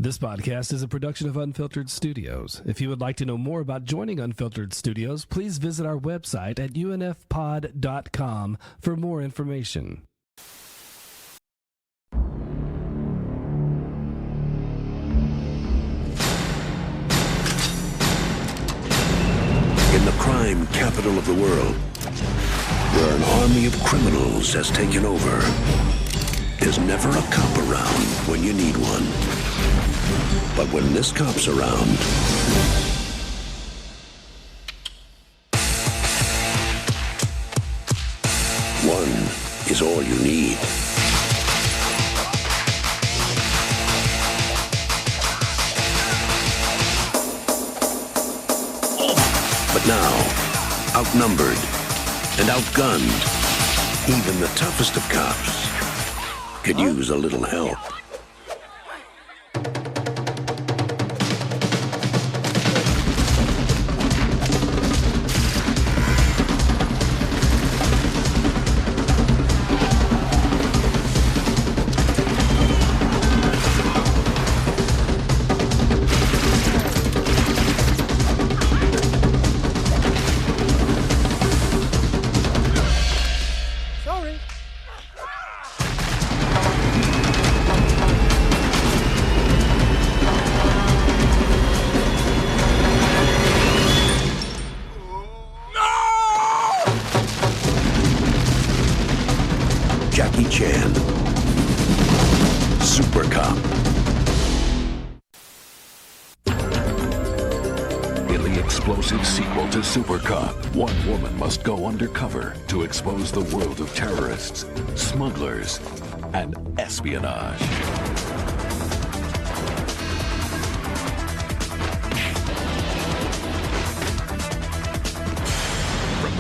This podcast is a production of Unfiltered Studios. If you would like to know more about joining Unfiltered Studios, please visit our website at unfpod.com for more information. In the crime capital of the world, where an army of criminals has taken over, there's never a cop around when you need one. But when this cop's around, one is all you need. But now, outnumbered and outgunned, even the toughest of cops could use a little help. Jackie Chan, Supercop. In the explosive sequel to Supercop, one woman must go undercover to expose the world of terrorists, smugglers, and espionage.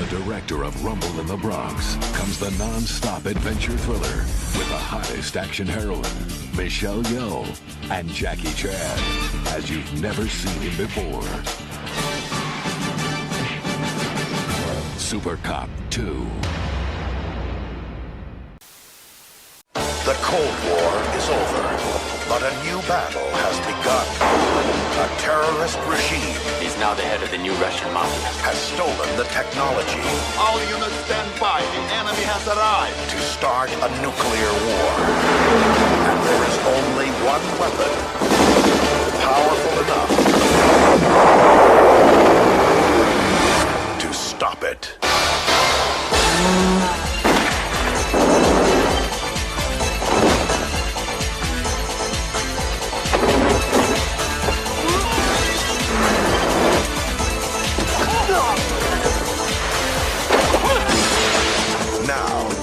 Director of Rumble in the Bronx comes the non-stop adventure thriller with the hottest action heroine, Michelle Yeoh, and Jackie Chan, as you've never seen him before. Supercop 2. The Cold War is over, but a new battle has begun. A terrorist regime is now the head of the new Russian mafia. Has stolen the technology. All units stand by. The enemy has arrived. To start a nuclear war. And there is only one weapon powerful enough to stop it.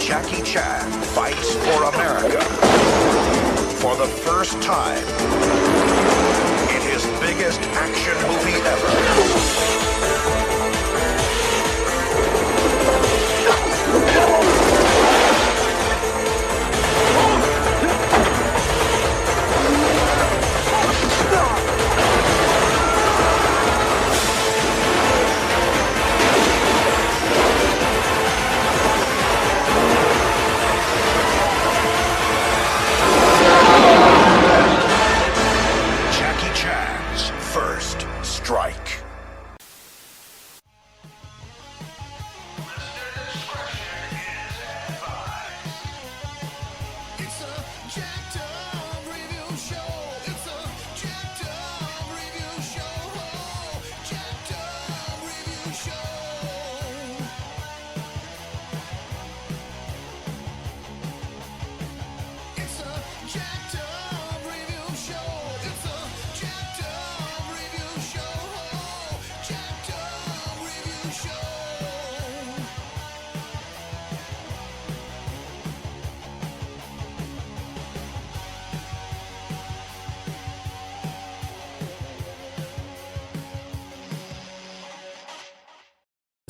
Jackie Chan fights for America for the first time in his biggest action movie ever.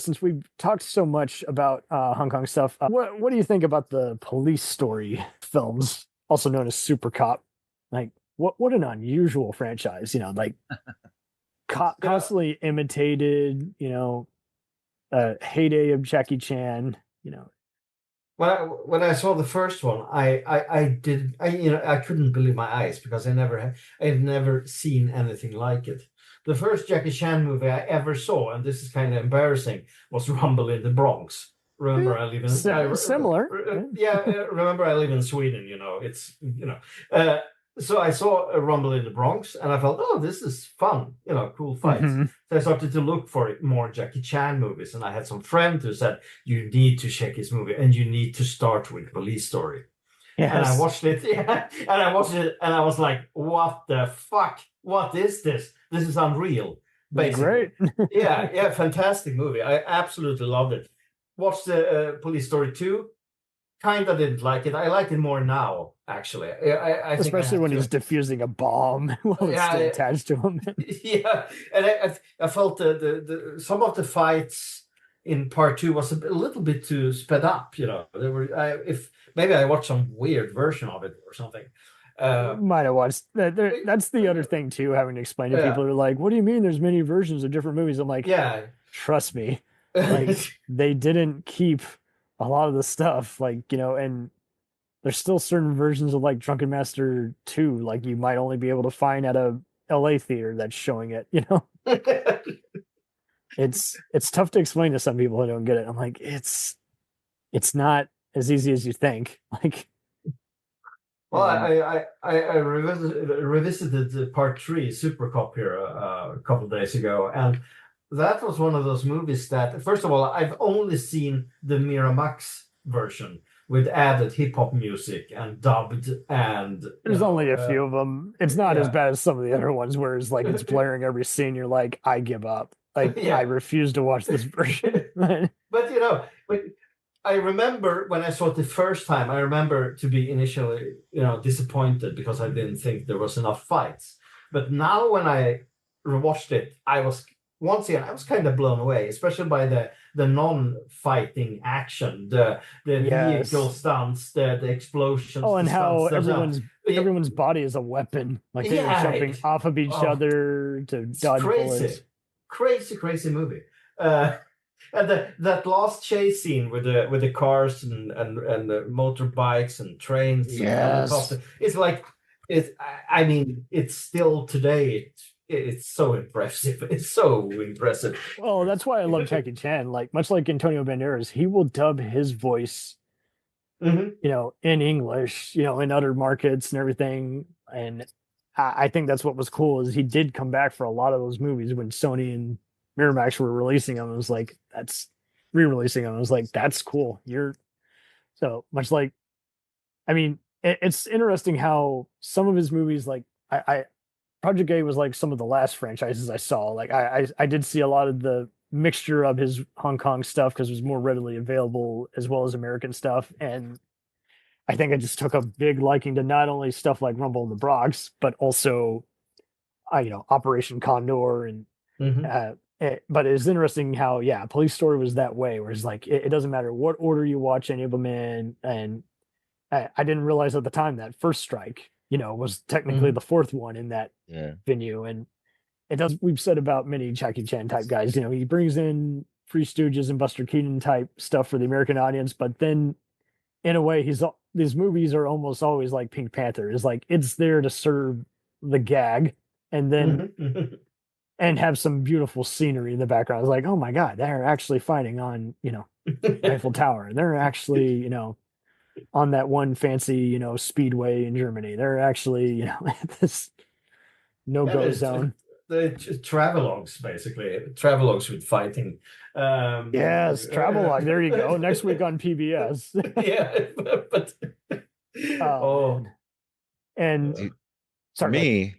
Since we've talked so much about Hong Kong stuff, what do you think about the police story films, also known as Supercop? Like, what an unusual franchise, like constantly imitated, heyday of Jackie Chan, when I saw the first one, I couldn't believe my eyes because I've never seen anything like it. The first Jackie Chan movie I ever saw, and this is kind of embarrassing, was Rumble in the Bronx. Remember, I live in Similar. Remember, I live in Sweden. So I saw a Rumble in the Bronx, and I felt, oh, this is fun. Cool fights. Mm-hmm. So I started to look for more Jackie Chan movies, and I had some friends who said, you need to check his movie, and you need to start with Police Story. Yes. And I watched it, and I watched it, and I was like, what the fuck? What is this? This is unreal, basically. Great. yeah, fantastic movie. I absolutely loved it. Watched the Police Story 2. Kind of didn't like it. I like it more now, actually. I think especially when he's defusing a bomb while it's still attached to him. Yeah, and I felt the some of the fights in part 2 was a little bit too sped up. There were if maybe I watched some weird version of it or something. Might have watched that. That's the other thing too. Having to explain to people who are like, "What do you mean? There's many versions of different movies?" I'm like, yeah, trust me. Like they didn't keep a lot of the stuff, and there's still certain versions of like Drunken Master 2, like you might only be able to find at a LA theater that's showing it, It's tough to explain to some people who don't get it. I'm like, it's not as easy as you think. Like, well, I revisited the part 3 Supercop here a couple of days ago, and that was one of those movies that, first of all, I've only seen the Miramax version with added hip hop music and dubbed, and there's only a few of them. It's not as bad as some of the other ones where it's like it's blaring every scene. You're like, I give up. Like, I refuse to watch this version. But I remember when I saw it the first time, I remember to be initially, disappointed because I didn't think there was enough fights. But now when I rewatched it, I was kind of blown away, especially by the non-fighting action, the vehicle stunts, the explosions. Oh, and how everyone's body is a weapon. Like they're jumping off of each other to dodge bullets. Crazy movie. And that last chase scene with the cars and the motorbikes and trains. Yes. And it's like I mean, it's still today. It's so impressive. It's so impressive. Well, that's why I love Jackie Chan. Like much like Antonio Banderas, he will dub his voice, in English, in other markets and everything. And I think that's what was cool is he did come back for a lot of those movies when Sony and Miramax were releasing them. It was like that's re-releasing them. I was like, that's cool. You're so much like. I mean, it's interesting how some of his movies, like I Project A was like some of the last franchises I saw. Like I did see a lot of the mixture of his Hong Kong stuff because it was more readily available as well as American stuff. And I think I just took a big liking to not only stuff like Rumble in the Bronx, but also, Operation Condor. And but it's interesting how, Police Story was that way, where it's like, it doesn't matter what order you watch any of them in. And I didn't realize at the time that First Strike, was technically the fourth one in that venue. And it does, we've said about many Jackie Chan type guys, he brings in Three Stooges and Buster Keaton type stuff for the American audience, but then in a way these movies are almost always like Pink Panther. It's like it's there to serve the gag and then and have some beautiful scenery in the background. It's like, oh my God, they're actually fighting on, Eiffel Tower. They're actually, on that one fancy, speedway in Germany. They're actually, this no-go zone. The travelogues, basically. Travelogues with fighting. Yes, travelogue. There you go. Next week on PBS. but man. And for me,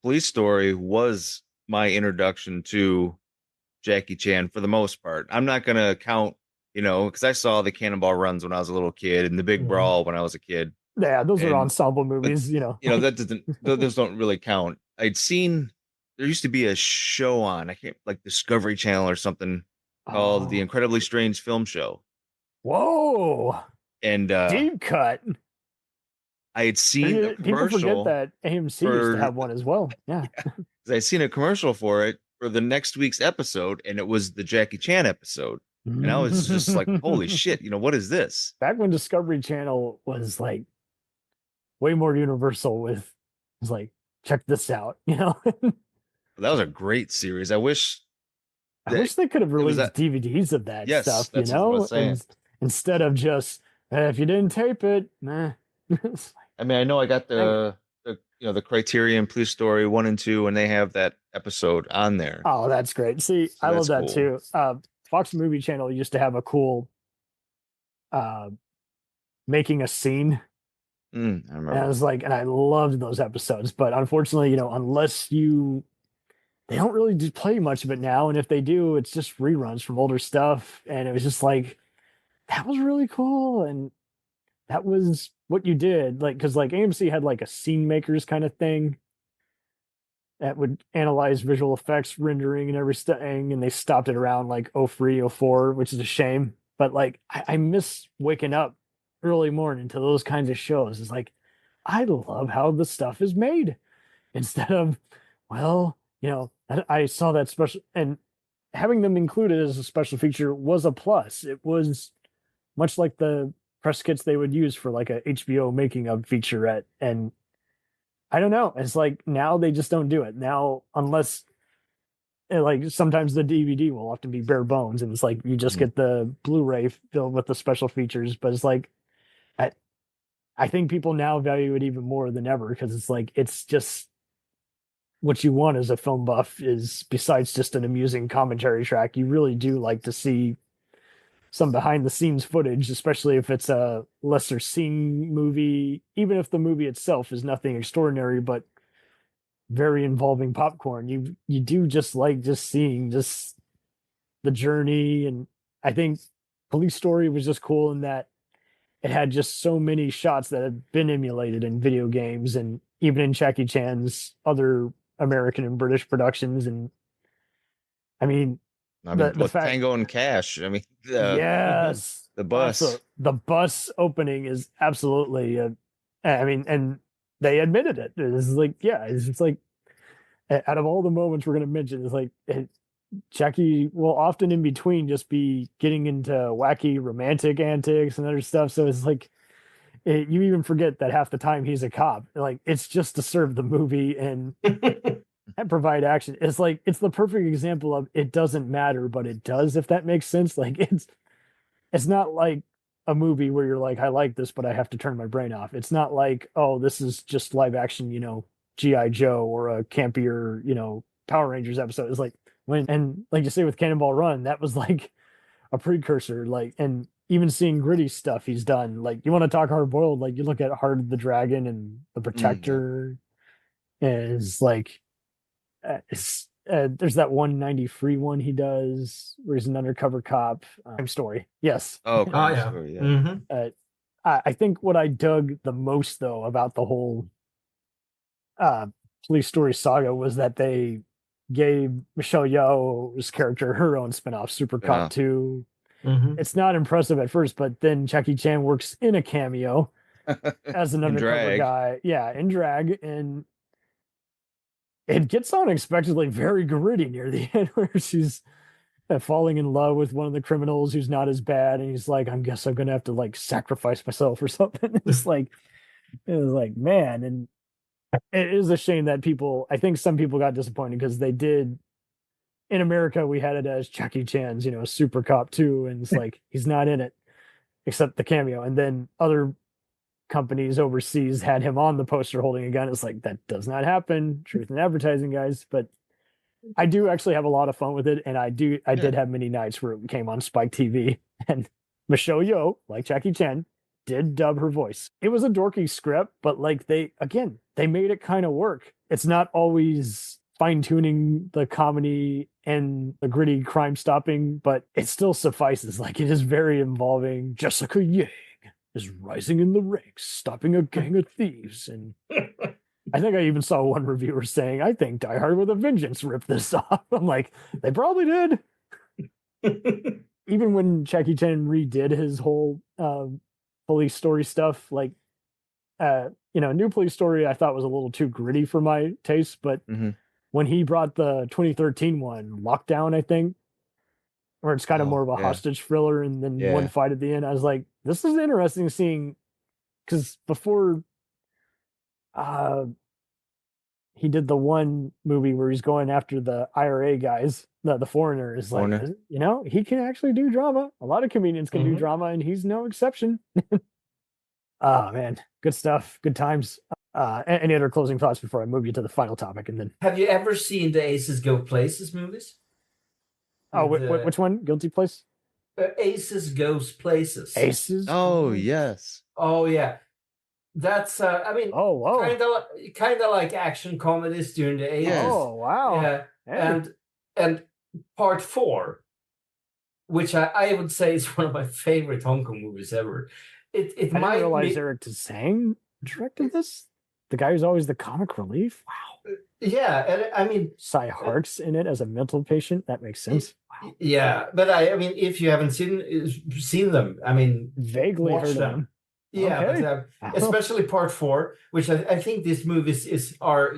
Police Story was my introduction to Jackie Chan for the most part. I'm not going to count, because I saw the Cannonball Runs when I was a little kid and the Big Brawl when I was a kid. Yeah, those are ensemble movies, that doesn't, those don't really count. I'd seen, there used to be a show on, I can't, like Discovery Channel or something called The Incredibly Strange Film Show. Whoa. And deep cut. I had seen a commercial. People forget that AMC used to have one as well. Yeah. I'd seen a commercial for it for the next week's episode, and it was the Jackie Chan episode. And I was just like, holy shit, what is this? Back when Discovery Channel was like way more universal with, it's like, check this out, That was a great series. I wish they could have it was released DVDs of that Yes, stuff, that's what I was saying. and instead of just, if you didn't tape it, nah. I mean, I know I got the Criterion Police Story 1 and 2, and they have that episode on there. Oh, that's great. See, So I love that's that cool. too. Fox Movie Channel used to have a cool making a scene. I And I remember. was like, and I loved those episodes, but unfortunately, unless they don't really play much of it now. And if they do, it's just reruns from older stuff. And it was just like, that was really cool. And that was what you did. Like, cause like AMC had like a scene makers kind of thing that would analyze visual effects rendering and everything. And they stopped it around like 03, 04, which is a shame. But like, I miss waking up early morning to those kinds of shows. It's like, I love how the stuff is made instead of, well, I saw that special, and having them included as a special feature was a plus. It was much like the press kits they would use for like a HBO making of featurette. And I don't know. It's like now they just don't do it now, unless like sometimes the DVD will often be bare bones, and it's like you just get the Blu-ray filled with the special features. But it's like I think people now value it even more than ever, because it's like it's just what you want as a film buff is, besides just an amusing commentary track, you really do like to see some behind the scenes footage, especially if it's a lesser seen movie, even if the movie itself is nothing extraordinary, but very involving popcorn. You do just like just seeing just the journey. And I think Police Story was just cool in that it had just so many shots that had been emulated in video games and even in Jackie Chan's other American and British productions. And I mean, the fact, Tango and Cash. I mean, yes, the bus. also, the bus opening is absolutely. And they admitted it. It's like, yeah, it's just like, out of all the moments we're going to mention, it's like Jackie will often in between just be getting into wacky romantic antics and other stuff. So it's like you even forget that half the time he's a cop. Like, it's just to serve the movie and provide action. It's like, it's the perfect example of it doesn't matter, but it does, if that makes sense. Like, it's not like a movie where you're like, I like this, but I have to turn my brain off. It's not like, oh, this is just live action, G.I. Joe or a campier, Power Rangers episode. It's like and like you say with Cannonball Run, that was like a precursor. Like, and even seeing gritty stuff he's done, like, you want to talk hard boiled, like you look at Heart of the Dragon and The Protector, is like there's that 193 one he does where he's an undercover cop. Crime Story, yes. Yeah. Story, yeah. Mm-hmm. I think what I dug the most though about the whole Police Story saga was that they gave Michelle Yeoh's character her own spinoff, Supercop 2. Mm-hmm. It's not impressive at first, but then Jackie Chan works in a cameo as an undercover guy. Yeah, in drag. And it gets unexpectedly very gritty near the end, where she's falling in love with one of the criminals who's not as bad. And he's like, I guess I'm going to have to like sacrifice myself or something. It was like, man. And it is a shame that I think some people got disappointed because they did, in America, we had it as Jackie Chan's, Supercop 2. And it's like, he's not in it except the cameo. And then other companies overseas had him on the poster holding a gun. It's like, that does not happen. Truth in advertising, guys. But I do actually have a lot of fun with it. And I did have many nights where it came on Spike TV and Michelle Yeoh, like Jackie Chan, did dub her voice. It was a dorky script, but like they made it kind of work. It's not always fine-tuning the comedy and the gritty crime stopping, but it still suffices. Like, it is very involving. Jessica Yang is rising in the ranks, stopping a gang of thieves. And I think I even saw one reviewer saying, I think Die Hard with a Vengeance ripped this off. I'm like, they probably did. Even when Jackie Chan redid his whole Police Story stuff, like New Police Story I thought was a little too gritty for my taste, but when he brought the 2013 one, Lockdown, I think, where it's kind of more of a hostage thriller, and then one fight at the end. I was like, this is interesting seeing, because before he did the one movie where he's going after the IRA guys, the foreigner is like, you know, he can actually do drama. A lot of comedians can do drama, and he's no exception. Oh man, good stuff, good times. Any other closing thoughts before I move you to the final topic? And then, have you ever seen the Aces Go Places movies? Oh, which one? Guilty Place? Aces Goes Places. Aces? Oh, yes. Oh, yeah. That's, I mean, kind of like action comedies during the 80s. Oh, wow. Yeah. Hey. And part 4, which I would say is one of my favorite Hong Kong movies ever. I didn't realize Eric Tsang directed this. The guy who's always the comic relief. Wow. Yeah, and I mean, Cy Hark's in it as a mental patient. That makes sense. Wow. Yeah, but I mean, if you haven't seen them, I mean, vaguely heard them. Yeah, Okay. but, especially part 4, which I think these movies are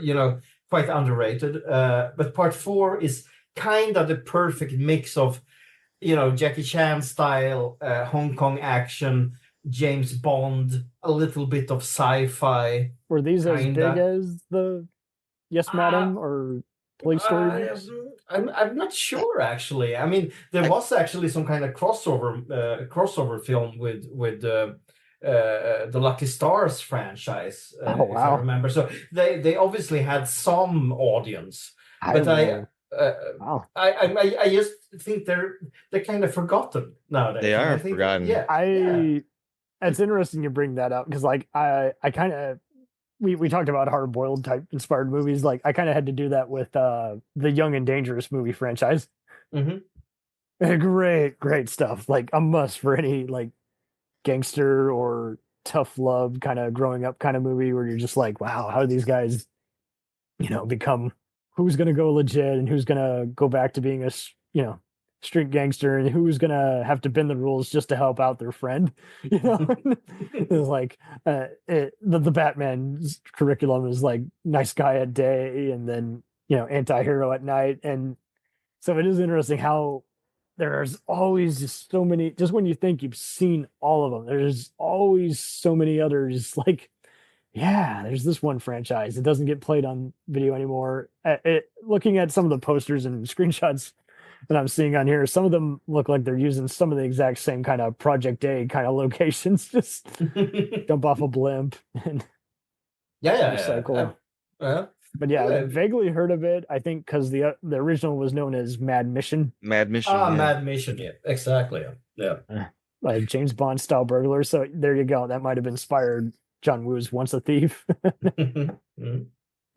quite underrated. But part 4 is kind of the perfect mix of Jackie Chan style, Hong Kong action, James Bond, a little bit of sci-fi. Were these as big as the Yes Madam or Police Story? I'm not sure actually. I mean, there was actually some kind of crossover film with the Lucky Stars franchise. Oh wow! If I remember, so they obviously had some audience, but I just think they're kind of forgotten nowadays. They are forgotten. Yeah, It's interesting you bring that up because, like, I kind of we talked about hard boiled type inspired movies. Like, I kind of had to do that with the Young and Dangerous movie franchise. Mm-hmm. Great stuff. Like a must for any like gangster or tough love kind of growing up kind of movie where you're just like, wow, how do these guys, become who's gonna go legit and who's gonna go back to being a street gangster and who's gonna have to bend the rules just to help out their friend. It's like the Batman's curriculum is like nice guy at day and then anti-hero at night. And so it is interesting how there's always just so many, just when you think you've seen all of them, there's always so many others. Like, yeah, there's this one franchise. It doesn't get played on video anymore. Looking at some of the posters and screenshots that I'm seeing on here, some of them look like they're using some of the exact same kind of Project A kind of locations, just jump off a blimp and recycle. But I vaguely heard of it. I think because the original was known as Mad Mission. Mad Mission. Mad Mission. Yeah, exactly. Yeah, like James Bond style burglar. So there you go. That might have inspired John Woo's Once a Thief.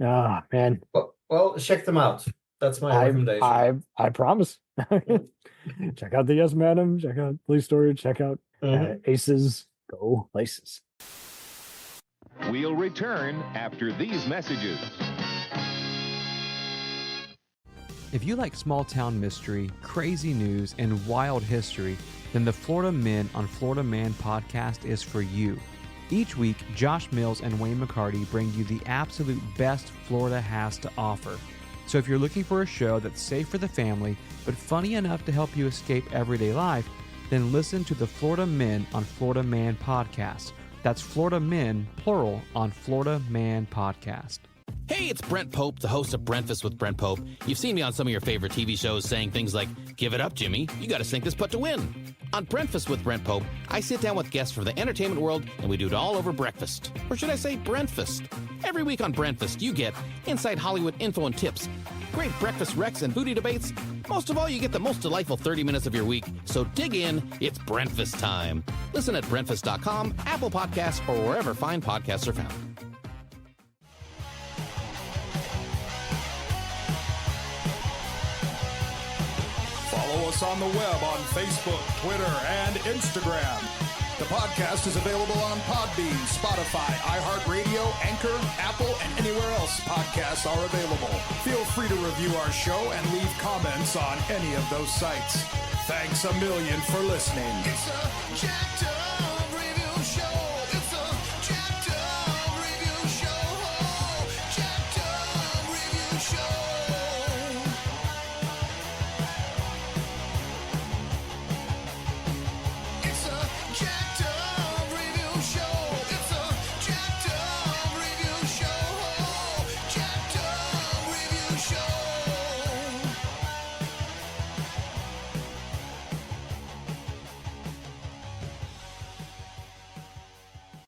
Oh man. Well, check them out. That's my recommendation. I promise. Check out the Yes Madam. Check out Police Story. Check out Aces Go Places. We'll return after these messages. If you like small town mystery, crazy news, and wild history, then the Florida Men on Florida Man podcast is for you. Each week, Josh Mills and Wayne McCarty bring you the absolute best Florida has to offer. So if you're looking for a show that's safe for the family, but funny enough to help you escape everyday life, then listen to the Florida Men on Florida Man podcast. That's Florida Men, plural, on Florida Man podcast. Hey, it's Brent Pope, the host of Breakfast with Brent Pope. You've seen me on some of your favorite TV shows saying things like, "Give it up, Jimmy. You got to sink this putt to win." On Breakfast with Brent Pope, I sit down with guests from the entertainment world, and we do it all over breakfast. Or should I say Brentfast? Every week on Brentfast, you get inside Hollywood info and tips, great breakfast recs and booty debates. Most of all, you get the most delightful 30 minutes of your week. So dig in. It's Brentfast time. Listen at Brentfast.com, Apple Podcasts, or wherever fine podcasts are found. Follow us on the web on Facebook, Twitter, and Instagram. The podcast is available on Podbean, Spotify, iHeartRadio, Anchor, Apple, and anywhere else podcasts are available. Feel free to review our show and leave comments on any of those sites. Thanks a million for listening. It's a jacked up